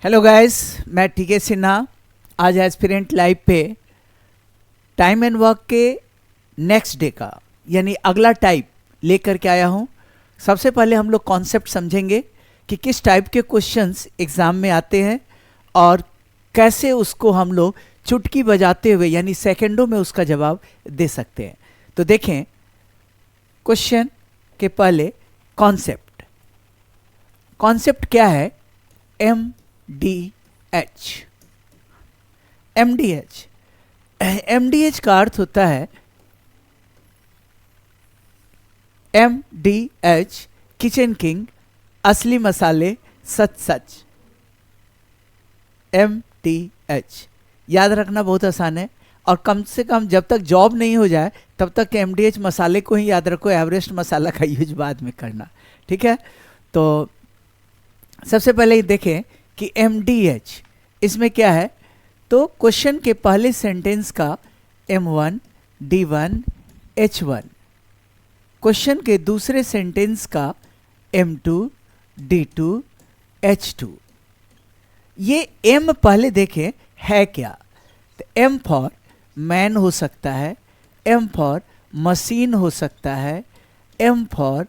Hello guys, मैं टीके सिन्हा आज एस्पिरेंट लाइव पे टाइम एंड वर्क के नेक्स्ट डे का यानी अगला टाइप लेकर के आया हूँ। सबसे पहले हम लोग कॉन्सेप्ट समझेंगे कि किस टाइप के क्वेश्चंस एग्ज़ाम में आते हैं और कैसे उसको हम लोग चुटकी बजाते हुए यानी सेकंडों में उसका जवाब दे सकते हैं। तो देखें क्वेश्चन के पहले कॉन्सेप्ट क्या है? MDH। MDH का अर्थ होता है MDH किचन किंग, असली मसाले सच सच। MDH याद रखना बहुत आसान है और कम से कम जब तक जॉब नहीं हो जाए तब तक MDH मसाले को ही याद रखो, एवरेस्ट मसाला का यूज बाद में करना, ठीक है। तो सबसे पहले देखें कि MDH इसमें क्या है। तो क्वेश्चन के पहले सेंटेंस का M1 D1 H1, क्वेश्चन के दूसरे सेंटेंस का M2 D2 H2। ये M पहले देखें है क्या। तो M फॉर मैन हो सकता है, M फॉर मशीन हो सकता है, M फॉर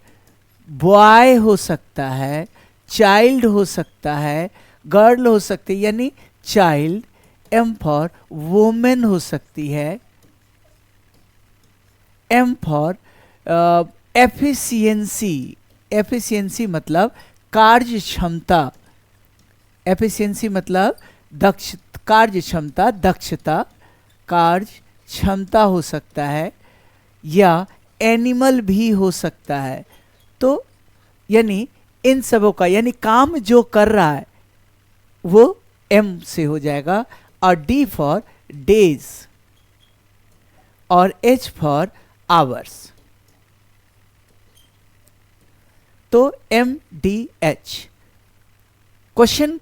बॉय हो सकता है, चाइल्ड हो सकता है, गर्ल हो सकती है यानी चाइल्ड, M फॉर वुमेन हो सकती है, M फॉर एफिशिएंसी मतलब कार्य क्षमता, एफिशिएंसी मतलब कार्य क्षमता, दक्षता, कार्य क्षमता हो सकता है या एनिमल भी हो सकता है। तो यानी इन सबों का यानी काम जो कर रहा है वो M से हो जाएगा और D फॉर डेज और H फॉर आवर्स। तो MDH क्वेश्चन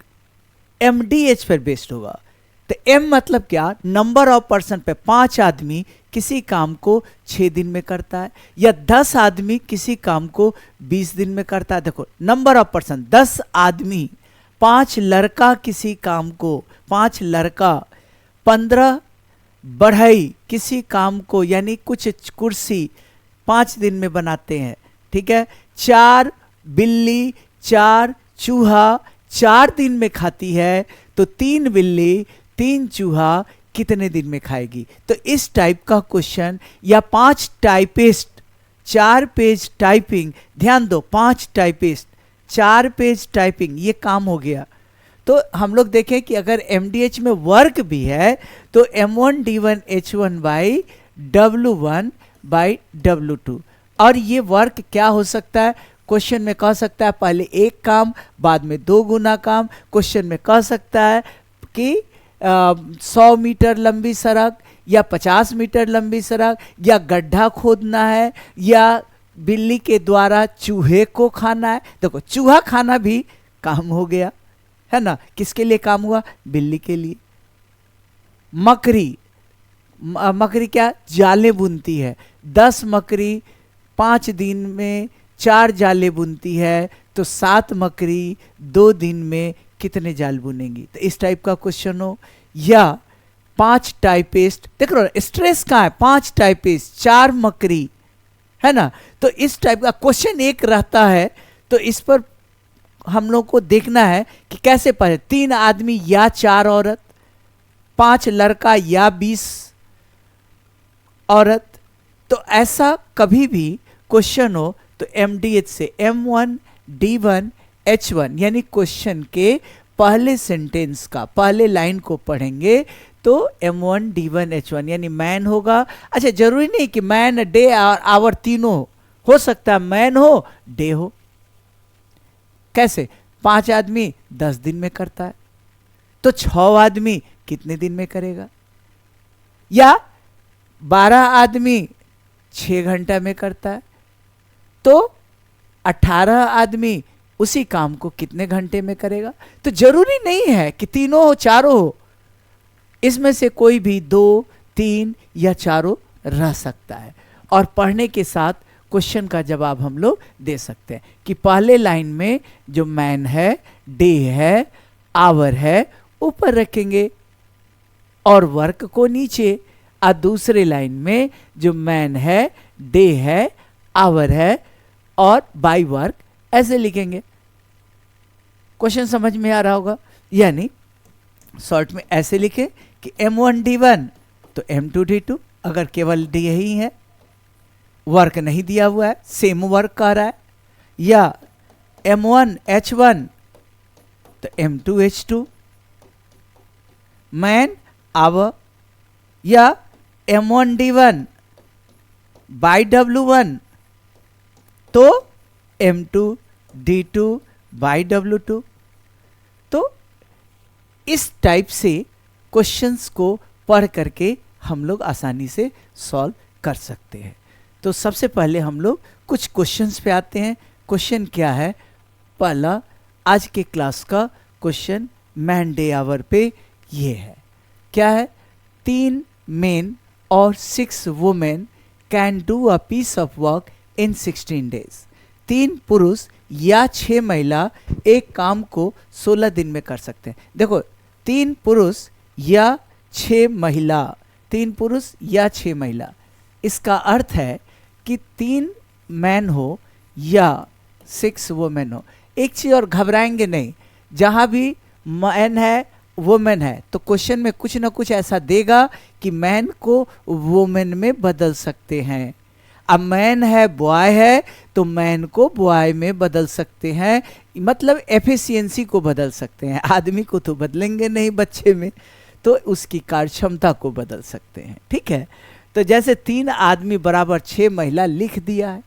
MDH पर बेस्ड होगा। तो M मतलब क्या? नंबर ऑफ पर्सन पे 5 आदमी किसी काम को 6 दिन में करता है या 10 आदमी किसी काम को 20 दिन में करता है। देखो नंबर ऑफ पर्सन 10 आदमी, 5 लड़का किसी काम को, 5 लड़का, 15 बढ़ई किसी काम को यानी कुछ कुर्सी 5 दिन में बनाते हैं, ठीक है। 4 बिल्ली, 4 चूहा 4 दिन में खाती है, तो 3 बिल्ली 3 चूहा कितने दिन में खाएगी। तो इस टाइप का क्वेश्चन या 5 टाइपिस्ट 4 पेज टाइपिंग, ध्यान दो 5 टाइपिस्ट 4 पेज टाइपिंग, ये काम हो गया। तो हम लोग देखें कि अगर MDH में वर्क भी है तो M1 D1 H1 by W1 by W2। और ये वर्क क्या हो सकता है? क्वेश्चन में कह सकता है पहले एक काम बाद में 2 गुना काम। क्वेश्चन में कह सकता है कि 100 मीटर लंबी सड़क या 50 मीटर लंबी सड़क या गड्ढा खोदना है या बिल्ली के द्वारा चूहे को खाना है। देखो चूहा खाना भी काम हो गया है ना। किसके लिए काम हुआ? बिल्ली के लिए। मकड़ी क्या? जाले बुनती है। 10 मकड़ी 5 दिन में 4 जाले बुनती है, तो 7 मकड़ी 2 दिन में कितने जाल बुनेंगी। तो इस टाइप का क्वेश्चन हो। या 5 टाइपिस्ट, देख लो स्ट्रेस कहाँ है? 5 टाइपिस्ट 4 मकड़ी है ना। तो इस टाइप का क्वेश्चन एक रहता है। तो इस पर हम लोग को देखना है कि कैसे पढ़े। 3 आदमी या 4 औरत, 5 लड़का या 20 औरत। तो ऐसा कभी भी क्वेश्चन हो तो MDH से M1 D1 H1 यानी क्वेश्चन के पहले सेंटेंस का पहले लाइन को पढ़ेंगे तो M1 D1 H1 यानी मैन होगा। अच्छा जरूरी नहीं कि मैन डे और आवर तीनों हो सकता है, मैन हो डे हो। कैसे? 5 आदमी 10 दिन में करता है, तो 6 आदमी कितने दिन में करेगा। या 12 आदमी 6 घंटा में करता है, तो 18 आदमी उसी काम को कितने घंटे में करेगा। तो जरूरी नहीं है कि तीनों हो चारों हो, इसमें से कोई भी 2 3 या चारों रह सकता है। और पढ़ने के साथ क्वेश्चन का जवाब हम लोग दे सकते हैं कि पहले लाइन में जो मैन है, डे है, आवर है ऊपर रखेंगे और वर्क को नीचे। और दूसरे लाइन में जो मैन है, डे है, आवर है और बाई वर्क ऐसे लिखेंगे। क्वेश्चन समझ में आ रहा होगा। यानी शॉर्ट में ऐसे लिखे कि M1D1 तो M2D2, अगर केवल डी ही है, वर्क नहीं दिया हुआ है, सेम वर्क कर रहा है, या M1H1 तो M2H2 मैन आवर, या M1D1 बाई W1 तो M2D2 बाई W2। तो इस टाइप से क्वेश्चंस को पढ़ करके हम लोग आसानी से सॉल्व कर सकते हैं। तो सबसे पहले हम लोग कुछ क्वेश्चंस पे आते हैं। क्वेश्चन क्या है? पहला आज के क्लास का क्वेश्चन मैन डे आवर पे ये है। क्या है? 3 मेन और 6 women can do a piece of work in 16 days. 3 पुरुष या 6 महिला एक काम को 16 दिन में कर सकते हैं। देखो, 3 पुरुष या 6 महिला, 3 पुरुष या 6 महिला, इसका अर्थ है कि 3 मैन हो या 6 वुमेन हो। एक चीज और, घबराएंगे नहीं, जहां भी मैन है वुमेन है तो क्वेश्चन में कुछ ना कुछ ऐसा देगा कि मैन को वुमेन में बदल सकते हैं। अब मैन है बॉय है तो मैन को बॉय में बदल सकते हैं, मतलब एफिशिएंसी को बदल सकते हैं। आदमी को तो बदलेंगे नहीं बच्चे में, तो उसकी कार्यक्षमता को बदल सकते हैं। ठीक है, तो जैसे 3 आदमी बराबर 6 महिला लिख दिया है,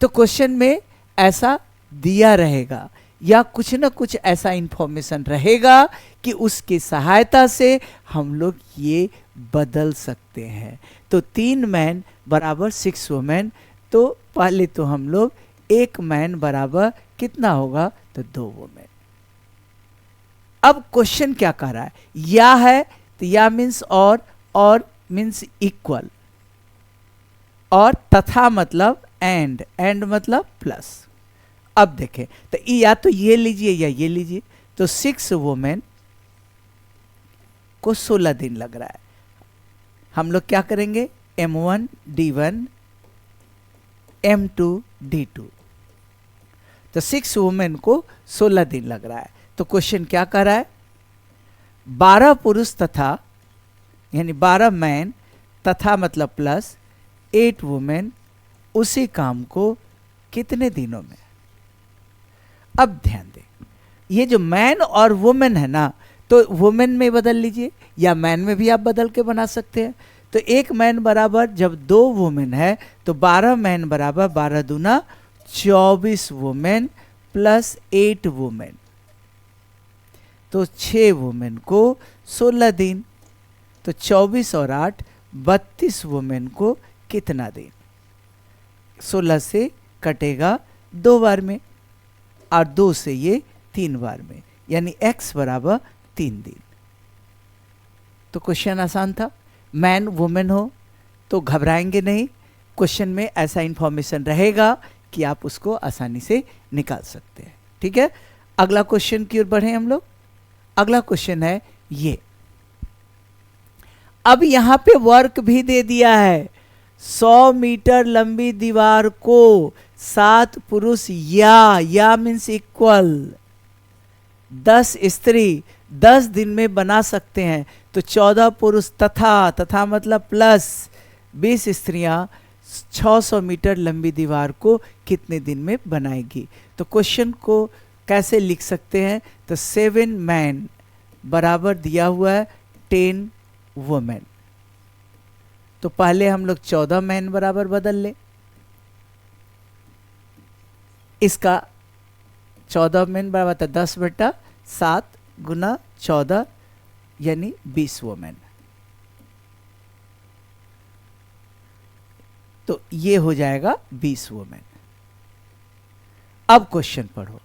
तो क्वेश्चन में ऐसा दिया रहेगा या कुछ ना कुछ ऐसा इंफॉर्मेशन रहेगा कि उसकी सहायता से हम लोग ये बदल सकते हैं। तो 3 मैन बराबर 6 वुमेन, तो पहले तो हम लोग 1 मैन बराबर कितना होगा? तो 2 वुमेन। अब क्वेश्चन क्या कह रहा है? या है तो या मीन्स और मीन्स इक्वल, और तथा मतलब एंड मतलब प्लस। अब देखें तो या तो ये लीजिए या ये लीजिए, तो 6 वुमेन को 16 दिन लग रहा है। हम लोग क्या करेंगे? M1D1 M2D2, तो 6 वुमेन को 16 दिन लग रहा है। तो क्वेश्चन क्या कर रहा है? 12 पुरुष तथा, यानी 12 मैन तथा मतलब प्लस 8 वुमेन उसी काम को कितने दिनों में। अब ध्यान दें, ये जो मैन और वुमेन है ना, तो वुमेन में बदल लीजिए या मैन में भी आप बदल के बना सकते हैं। तो 1 मैन बराबर जब 2 वुमेन है तो 12 मैन बराबर 12 दूना 24 वुमेन प्लस 8 वुमेन, तो 6 वुमेन को 16 दिन, तो 24 और 8 32 वुमेन को कितना दिन? 16 से कटेगा 2 बार में और 2 से ये 3 बार में, यानी x बराबर 3 दिन। तो क्वेश्चन आसान था। मैन वुमेन हो तो घबराएंगे नहीं, क्वेश्चन में ऐसा इंफॉर्मेशन रहेगा कि आप उसको आसानी से निकाल सकते हैं। ठीक है, अगला क्वेश्चन की ओर बढ़े हम लोग। अगला क्वेश्चन है ये। अब यहां पे वर्क भी दे दिया है। 100 मीटर लंबी दीवार को 7 पुरुष या मीन्स इक्वल 10 स्त्री 10 दिन में बना सकते हैं। तो 14 पुरुष तथा मतलब प्लस 20 स्त्रियां 600 मीटर लंबी दीवार को कितने दिन में बनाएगी। तो क्वेश्चन को कैसे लिख सकते हैं? तो 7 मैन बराबर दिया हुआ है 10 वुमेन। तो पहले हम लोग 14 मैन बराबर बदल ले, इसका 14 मैन बराबर था 10/7 गुना 14 यानी 20 वुमेन। तो ये हो जाएगा 20 वुमेन। अब क्वेश्चन पढ़ो।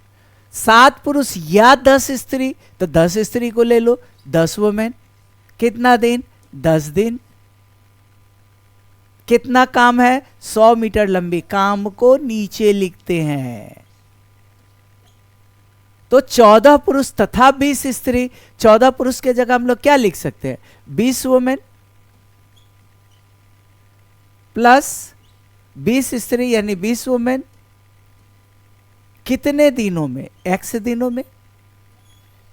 7 पुरुष या 10 स्त्री, तो 10 स्त्री को ले लो, 10 वुमेन, कितना दिन? 10 दिन। कितना काम है? 100 मीटर लंबी। काम को नीचे लिखते हैं तो 14 पुरुष तथा 20 स्त्री, 14 पुरुष के जगह हम लोग क्या लिख सकते हैं, 20 वुमेन प्लस 20 स्त्री यानी 20 वुमेन, कितने दिनों में, x दिनों में,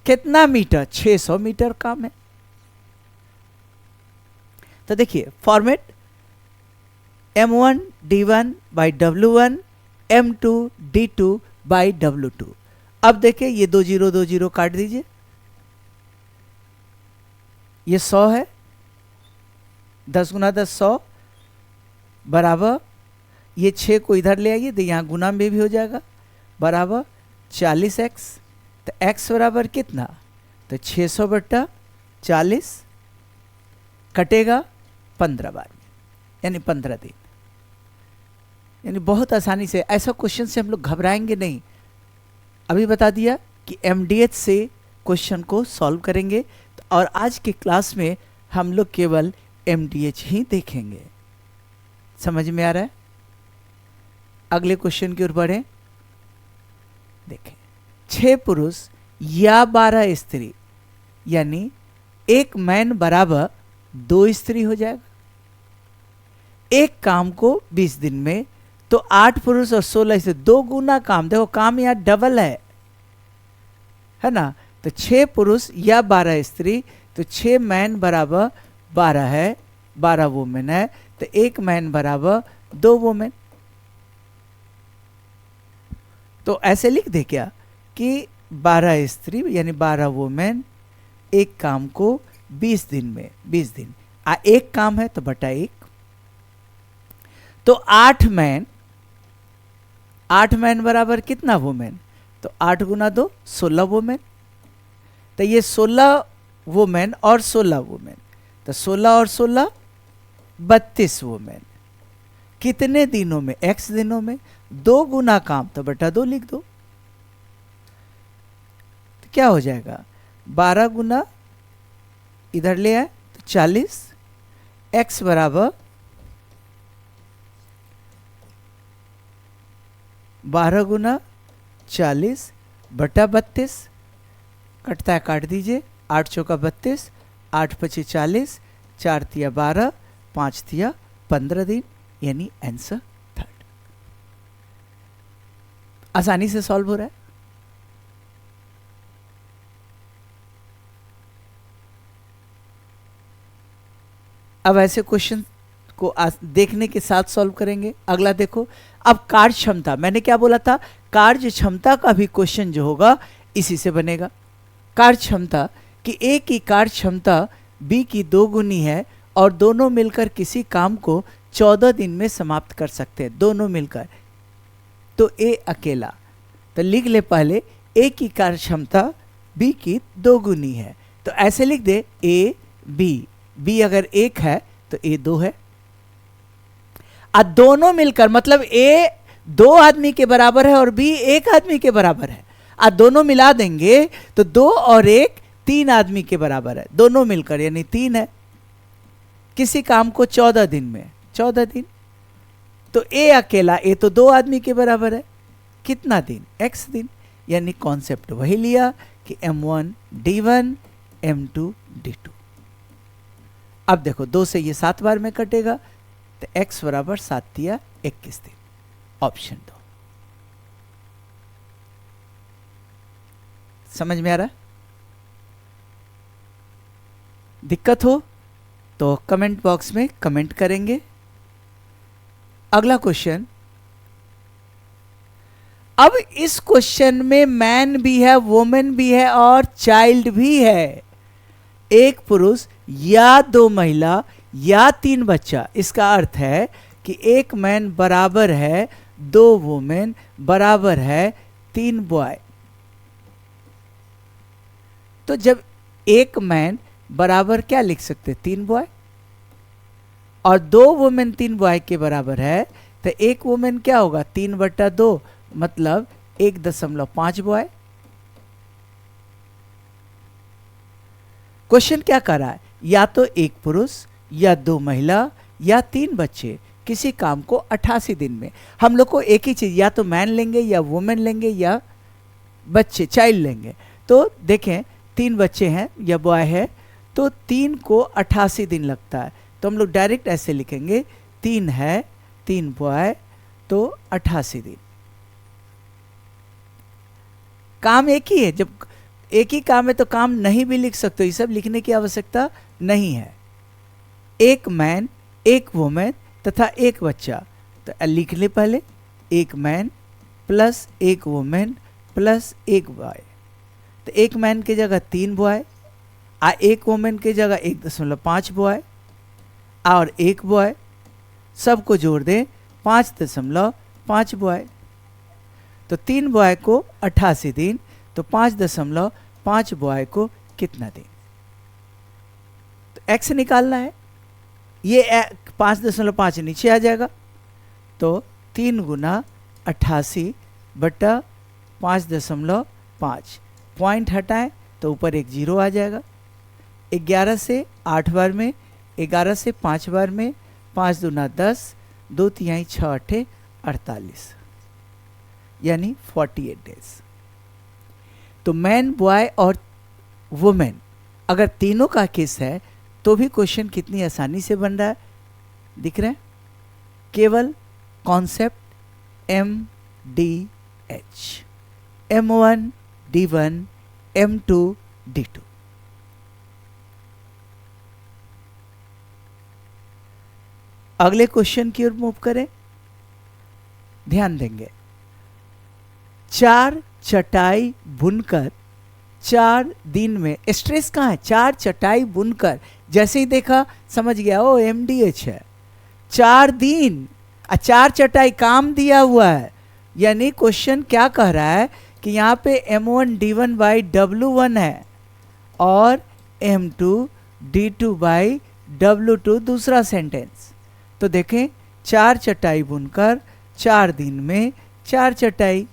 कितना मीटर, 600 मीटर काम है। तो देखिए format m1 d1 by w1 m2 d2 by w2। अब देखिए ये 2 जीरो 2 जीरो काट दीजिए, ये 100 है, 10 गुना 10 100 बराबर, ये 6 को इधर ले आइए तो यहाँ गुना में भी हो जाएगा, बराबर 40x। तो x बराबर कितना, तो 600 बट्टा 40 कटेगा 15 बार में, यानी 15 दिन। यानी बहुत आसानी से, ऐसा क्वेश्चन से हम लोग घबराएंगे नहीं। अभी बता दिया कि MDH से क्वेश्चन को सॉल्व करेंगे, और आज की क्लास में हम लोग केवल MDH ही देखेंगे। समझ में आ रहा है? अगले क्वेश्चन की ओर बढ़ें। देखें, 6 पुरुष या 12 स्त्री, यानी 1 मैन बराबर 2 स्त्री हो जाएगा। एक काम को 20 दिन में, तो 8 पुरुष और 16 से 2 गुना काम। देखो काम यहाँ डबल है ना। तो 6 पुरुष या 12 स्त्री, तो 6 मैन बराबर 12 है, 12 वुमेन है, तो 1 मैन बराबर 2 वुमेन। तो ऐसे लिख दे क्या कि 12 स्त्री यानी 12 वुमेन एक काम को 20 दिन में, 20 दिन एक काम है तो बटा 1। तो 8 मैन बराबर कितना वुमेन, तो 8 गुना 2 16 वुमेन। तो ये 16 वुमेन और 16 वुमेन, तो 16 और 16 32 वुमेन। कितने दिनों में, x दिनों में। 2 गुना काम तो बटा 2 लिख दो, तो क्या हो जाएगा, 12 गुना इधर ले आए तो 40, x बराबर 12 गुना 40 बटा 32, कटता है काट दीजिए, 8 चौका 32, 8 पचे 40, 4 तिया 12, 5 तिया 15 दिन, यानी आंसर 3। आसानी से सॉल्व हो रहा है। अब ऐसे क्वेश्चन को देखने के साथ सॉल्व करेंगे। अगला देखो, अब कार्य क्षमता, मैंने क्या बोला था, कार्य क्षमता का भी क्वेश्चन जो होगा इसी से बनेगा। कार्य क्षमता कि A की कार्य क्षमता B की 2 गुनी है और दोनों मिलकर किसी काम को 14 दिन में समाप्त कर सकते हैं, दोनों मिलकर। तो A अकेला, तो लिख ले पहले A की कार्य क्षमता B की 2 गुनी है, तो ऐसे लिख दे A B अगर 1 है तो A 2 है। अब दोनों मिलकर मतलब A 2 आदमी के बराबर है और B 1 आदमी के बराबर है। अब दोनों मिला देंगे तो 2 और 1 3 आदमी के बराबर है, दोनों मिलकर यानी 3 है। किसी काम को 14 दिन में, 14 दिन, तो A अकेला, A तो 2 आदमी के बराबर है, कितना दिन, x दिन। यानी कॉन्सेप्ट वही लिया कि m1 d1 m2 d2। अब देखो 2 से ये 7 बार में कटेगा, तो x बराबर 7 तिया 21 दिन, ऑप्शन 2। समझ में आ रहा है? दिक्कत हो तो कमेंट बॉक्स में कमेंट करेंगे। अगला क्वेश्चन, अब इस क्वेश्चन में मैन भी है, वुमेन भी है और चाइल्ड भी है। 1 पुरुष या 2 महिला या 3 बच्चा, इसका अर्थ है कि 1 मैन बराबर है 2 वुमेन बराबर है 3 बॉय। तो जब 1 मैन बराबर क्या लिख सकते, 3 बॉय, और 2 वुमेन 3 बॉय के बराबर है, तो 1 वुमेन क्या होगा, 3/2 मतलब 1.5 बॉय। क्वेश्चन क्या कर रहा है, या तो 1 पुरुष या 2 महिला या 3 बच्चे किसी काम को 88 दिन में। हम लोग को एक ही चीज, या तो मैन लेंगे या वुमेन लेंगे या बच्चे चाइल्ड लेंगे तो देखें 3 बच्चे हैं या बॉय है तो 3 को 88 दिन लगता है, तो हम लोग डायरेक्ट ऐसे लिखेंगे 3 है 3 बॉय तो 88 दिन। काम एक ही है, जब एक ही काम है तो काम नहीं भी लिख सकते हो, ये सब लिखने की आवश्यकता नहीं है। एक मैन, एक वुमेन तथा एक बच्चा, तो लिख ले पहले, एक मैन प्लस एक वुमेन प्लस एक बॉय, तो एक मैन की जगह 3 बॉय, एक वुमेन की जगह 1.5 बॉय और एक बॉय, सबको जोड़ दें 5.5 बॉय, तो 3 बॉय को 88 दिन, तो 5.5 बॉय को कितना दिन, तो x निकालना है। ये 5.5 नीचे आ जाएगा, तो 3 गुना 88 बटा 5.5, पॉइंट हटाएं तो ऊपर एक 0 आ जाएगा। 11 से 8 बार में, 11 से 5 बार में, 5 दूना 10, 2 तिहाई 6 8 48, यानी 48 डेज। तो मैन, बॉय और वुमेन अगर तीनों का केस है तो भी क्वेश्चन कितनी आसानी से बन रहा है, दिख रहा है, केवल concept MDH, M1 D1 M2 D2। अगले क्वेश्चन की ओर मूव करें, ध्यान देंगे। 4 चटाई बुनकर 4 दिन में, स्ट्रेस कहाँ है, 4 चटाई बुनकर, जैसे ही देखा समझ गया ओ MDH है। 4 दिन 4 चटाई काम दिया हुआ है, यानी क्वेश्चन क्या कह रहा है कि यहाँ पे M1 D1 बाई W1 है और M2 D2 बाई W2 दूसरा सेंटेंस। तो देखें 4 चटाई बुनकर 4 दिन में 4 चटाई,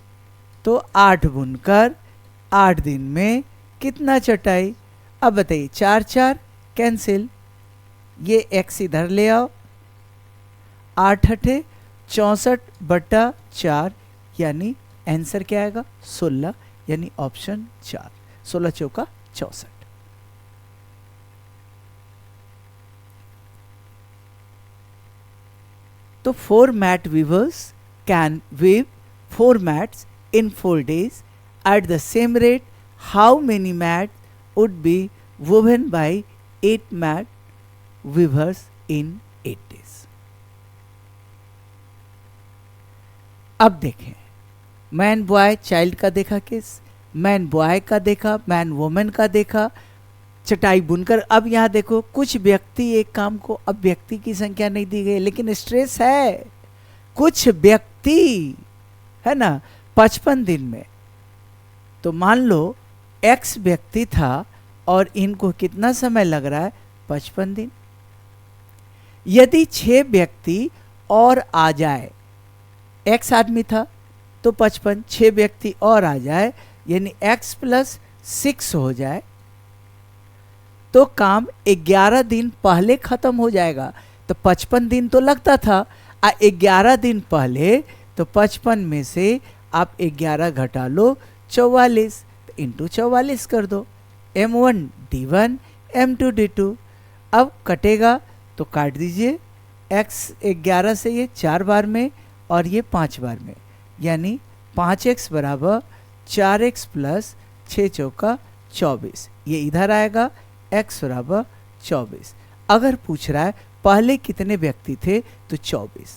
तो 8 बुनकर 8 दिन में कितना चटाई। अब बताइए 4 4 कैंसिल, ये x इधर ले आओ, 8 8 64 बटा 4, यानी आंसर क्या आएगा 16, यानी ऑप्शन 4, 16 चौका 64। तो 4 mat weavers can weave 4 mats in 4 days at the same rate. How many mats would be woven by 8 mat weavers in 8 days? अब देखें, मैन बॉय चाइल्ड का देखा केस, मैन बॉय का देखा, मैन वुमेन का देखा, चटाई बुनकर। अब यहाँ देखो कुछ व्यक्ति एक काम को, अब व्यक्ति की संख्या नहीं दी गई लेकिन स्ट्रेस है, कुछ व्यक्ति है ना 55 दिन में। तो मान लो x व्यक्ति था और इनको कितना समय लग रहा है 55 दिन। यदि 6 व्यक्ति और आ जाए, x आदमी था तो 55, 6 व्यक्ति और आ जाए यानी x प्लस 6 हो जाए तो काम 11 दिन पहले खत्म हो जाएगा। तो 55 दिन तो लगता था, 11 दिन पहले, तो 55 में से आप 11 घटा लो 44, तो इंटू 44 कर दो, M1 D1 M2 D2। अब कटेगा तो काट दीजिए, x 11 से ये 4 बार में और ये 5 बार में, यानी 5x बराबर 4x प्लस 6 चौका 24, ये इधर आएगा x बराबर 24। अगर पूछ रहा है पहले कितने व्यक्ति थे तो 24,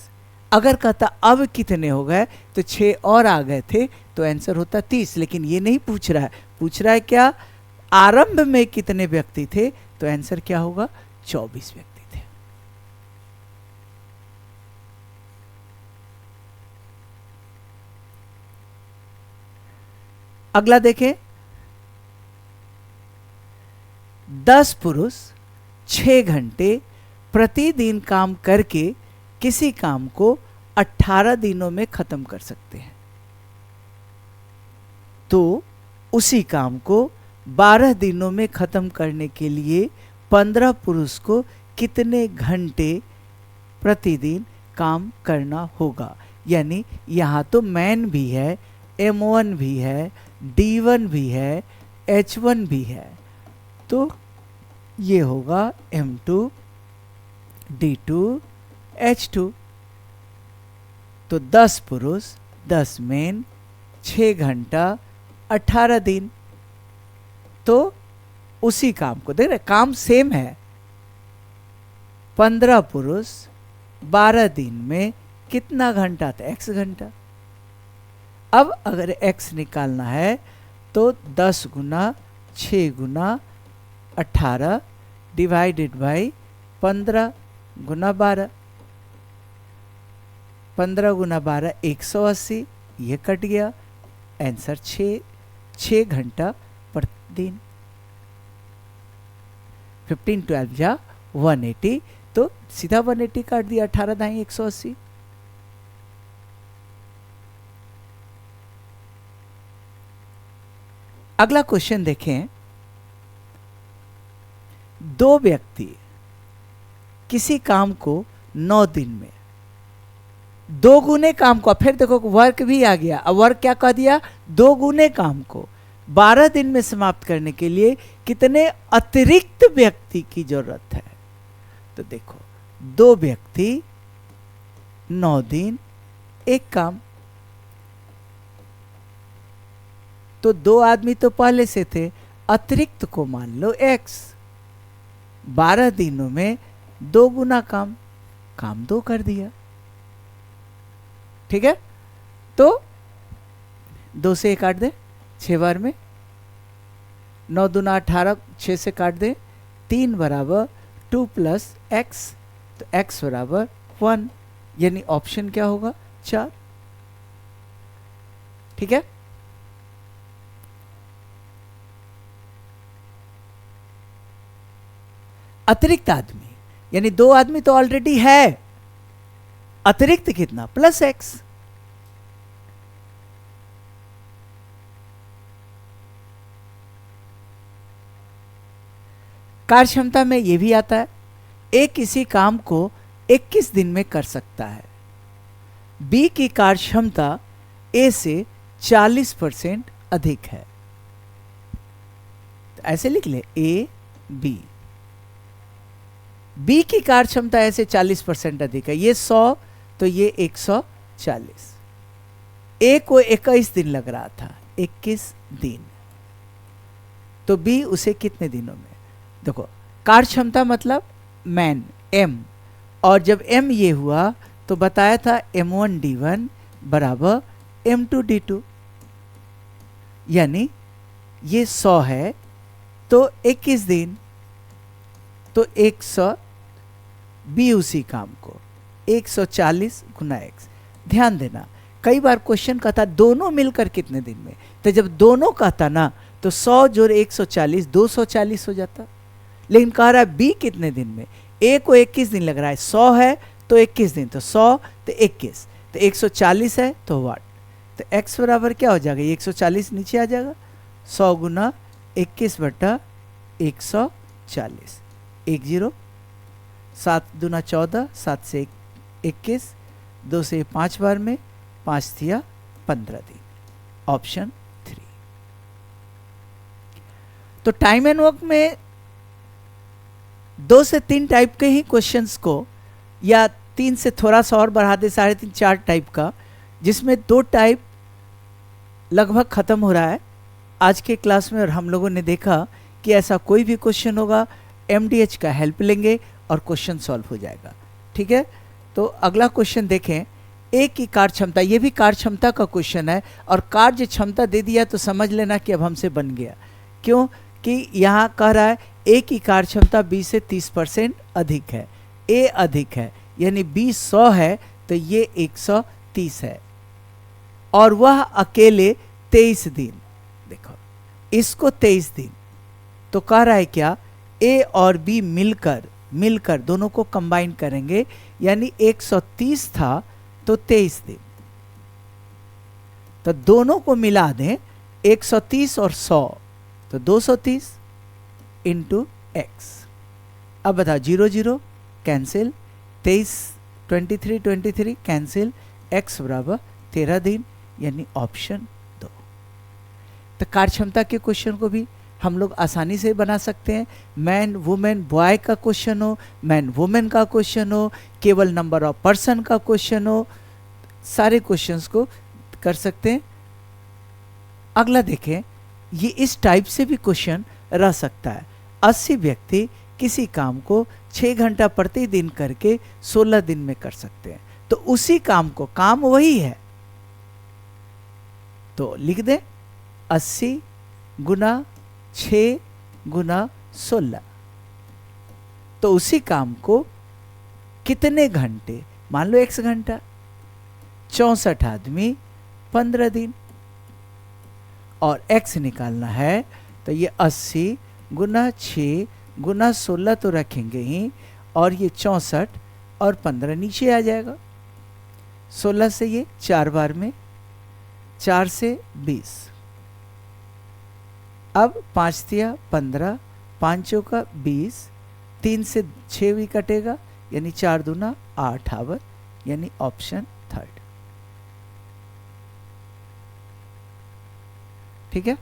अगर कहता अब कितने हो गए तो 6 और आ गए थे तो आंसर होता 30, लेकिन ये नहीं पूछ रहा है, पूछ रहा है क्या आरंभ में कितने व्यक्ति थे, तो आंसर क्या होगा 24 व्यक्ति थे। अगला देखें, 10 पुरुष 6 घंटे प्रतिदिन काम करके किसी काम को 18 दिनों में खत्म कर सकते हैं, तो उसी काम को 12 दिनों में खत्म करने के लिए 15 पुरुष को कितने घंटे प्रतिदिन काम करना होगा। यानी यहाँ तो मैन भी है, M1 भी है, D1 भी है, H1 भी है, तो ये होगा M2 D2 H2। तो 10 पुरुष 10 मेन 6 घंटा 18 दिन। तो उसी काम को देख रहे, काम सेम है। 15 पुरुष 12 दिन में कितना घंटा था? x घंटा। अब अगर x निकालना है तो 10 गुना 6 गुना 18 डिवाइडेड बाई 15 गुना 12। 15 गुना 12 180, ये कट गया। आंसर 6 घंटा पर दिन। 15 12 जा 180, तो सीधा 180 काट दिया। 18 दाई 180। अगला क्वेश्चन देखें। दो व्यक्ति किसी काम को 9 दिन में 2 गुने काम को, फिर देखो वर्क भी आ गया। अब वर्क क्या कह दिया? 2 गुने काम को 12 दिन में समाप्त करने के लिए कितने अतिरिक्त व्यक्ति की जरूरत है? तो देखो 2 व्यक्ति 9 दिन 1 काम, तो 2 आदमी तो पहले से थे, अतिरिक्त को मान लो x। 12 दिनों में 2 गुना काम 2 कर दिया। ठीक है, तो 2 से 1 काट दे 6 बार में। 9 दूना 18, 6 से काट दे 3 बराबर 2 प्लस x, तो x बराबर 1, यानी ऑप्शन क्या होगा? 4। ठीक है, अतिरिक्त आदमी यानी 2 आदमी तो ऑलरेडी है, अतिरिक्त कितना? Plus x। कार्य क्षमता में यह भी आता है, ए किसी काम को 21 दिन में कर सकता है। बी की कार्य क्षमता ए से 40% अधिक है। तो ऐसे लिख ले ए बी। बी की कार्य क्षमता ऐसे 40% अधिक है, ये 100 तो ये 140। ए को 21 दिन लग रहा था, 21 दिन, तो बी उसे कितने दिनों में? देखो कार्य क्षमता मतलब मैन m, और जब m ये हुआ तो बताया था m1 d1 बराबर m2 d2, यानी ये 100 है तो 21 दिन, तो 100 बी उसी काम को 140 गुना x। ध्यान देना, कई बार क्वेश्चन कहता दोनों मिलकर कितने दिन में, तो जब दोनों कहता ना तो 100 जोड़ 140 240 हो जाता। लेकिन कह रहा है बी कितने दिन में, ए को 21 दिन लग रहा है, 100 है तो 21 दिन, तो 100 तो 21 तो 140 है तो वाट, तो x बराबर क्या हो जाएगा? 140 नीचे आ जाएगा, 100 गुना 21 बटा 140, 10 7 दूना 14, 7 से 21, 2 से 5 बार में 5 दिया 15 दिन, ऑप्शन 3। तो टाइम एंड वर्क में 2 से 3 टाइप के ही क्वेश्चंस को, या 3 से थोड़ा सा और बढ़ा दे 3.5 4 टाइप का, जिसमें 2 टाइप लगभग खत्म हो रहा है आज के क्लास में। और हम लोगों ने देखा कि ऐसा कोई भी क्वेश्चन होगा MDH का हेल्प लेंगे और क्वेश्चन सॉल्व हो जाएगा। ठीक है, तो अगला क्वेश्चन देखें। ए की कार्य क्षमता, ये भी कार्य क्षमता का क्वेश्चन है, और कार्य क्षमता दे दिया तो समझ लेना कि अब हमसे बन गया। क्यों कि यहाँ कह रहा है ए की कार्य क्षमता बी से 30% अधिक है, ए अधिक है, यानी बी 100 है तो ये 130 है, और वह अकेले 23 दिन। देखो इसको 23 दिन, तो कह रहा है क्या? ए और बी मिलकर दोनों को कंबाइन करेंगे, यानी 130 था तो 23 दिन, तो दोनों को मिला दें 130 और 100 तो 230 इंटू एक्स। अब बताओ 0 0 कैंसिल, 23 23 कैंसिल, एक्स बराबर 13 दिन, यानी ऑप्शन 2। तो कार्य क्षमता के क्वेश्चन को भी हम लोग आसानी से बना सकते हैं। मैन वुमेन बॉय का क्वेश्चन हो, मैन वुमेन का क्वेश्चन हो, केवल नंबर ऑफ पर्सन का क्वेश्चन हो, सारे क्वेश्चंस को कर सकते हैं। अगला देखें, ये इस टाइप से भी क्वेश्चन रह सकता है। 80 व्यक्ति किसी काम को 6 घंटा प्रतिदिन करके 16 दिन में कर सकते हैं। तो उसी काम को, काम वही है, तो लिख दें 80 गुना 6 गुना 16। तो उसी काम को कितने घंटे, मान लो x घंटा, 64 आदमी 15 दिन, और x निकालना है तो ये 80 गुना 6 गुना 16 तो रखेंगे ही, और ये 64 और 15 नीचे आ जाएगा। 16 से ये 4 बार में, 4 से 20, अब 5 तिया 15, 5 चौका 20, 3 से 6 भी कटेगा, यानी 4 दूना 8 आवर, यानी ऑप्शन थर्ड। ठीक है,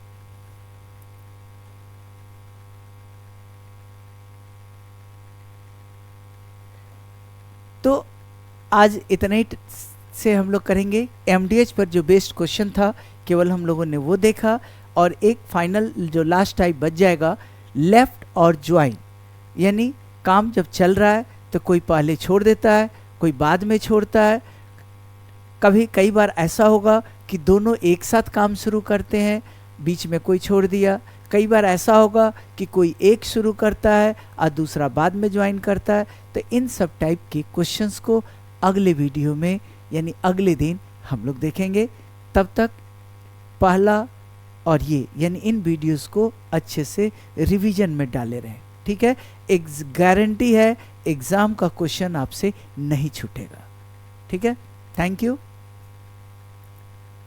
तो आज इतना ही से हम लोग करेंगे। एमडीएच पर जो बेस्ड क्वेश्चन था केवल हम लोगों ने वो देखा, और एक फाइनल जो लास्ट टाइप बच जाएगा लेफ्ट और ज्वाइन, यानी काम जब चल रहा है तो कोई पहले छोड़ देता है, कोई बाद में छोड़ता है। कई बार ऐसा होगा कि दोनों एक साथ काम शुरू करते हैं, बीच में कोई छोड़ दिया। कई बार ऐसा होगा कि कोई एक शुरू करता है और दूसरा बाद में ज्वाइन करता है। तो इन सब टाइप के क्वेश्चंस को अगले वीडियो में, यानी अगले दिन हम लोग देखेंगे। तब तक पहला और ये, यानी इन वीडियोस को अच्छे से रिवीजन में डाले रहें। ठीक है, एक गारंटी है एग्ज़ाम का क्वेश्चन आपसे नहीं छूटेगा। ठीक है, थैंक यू।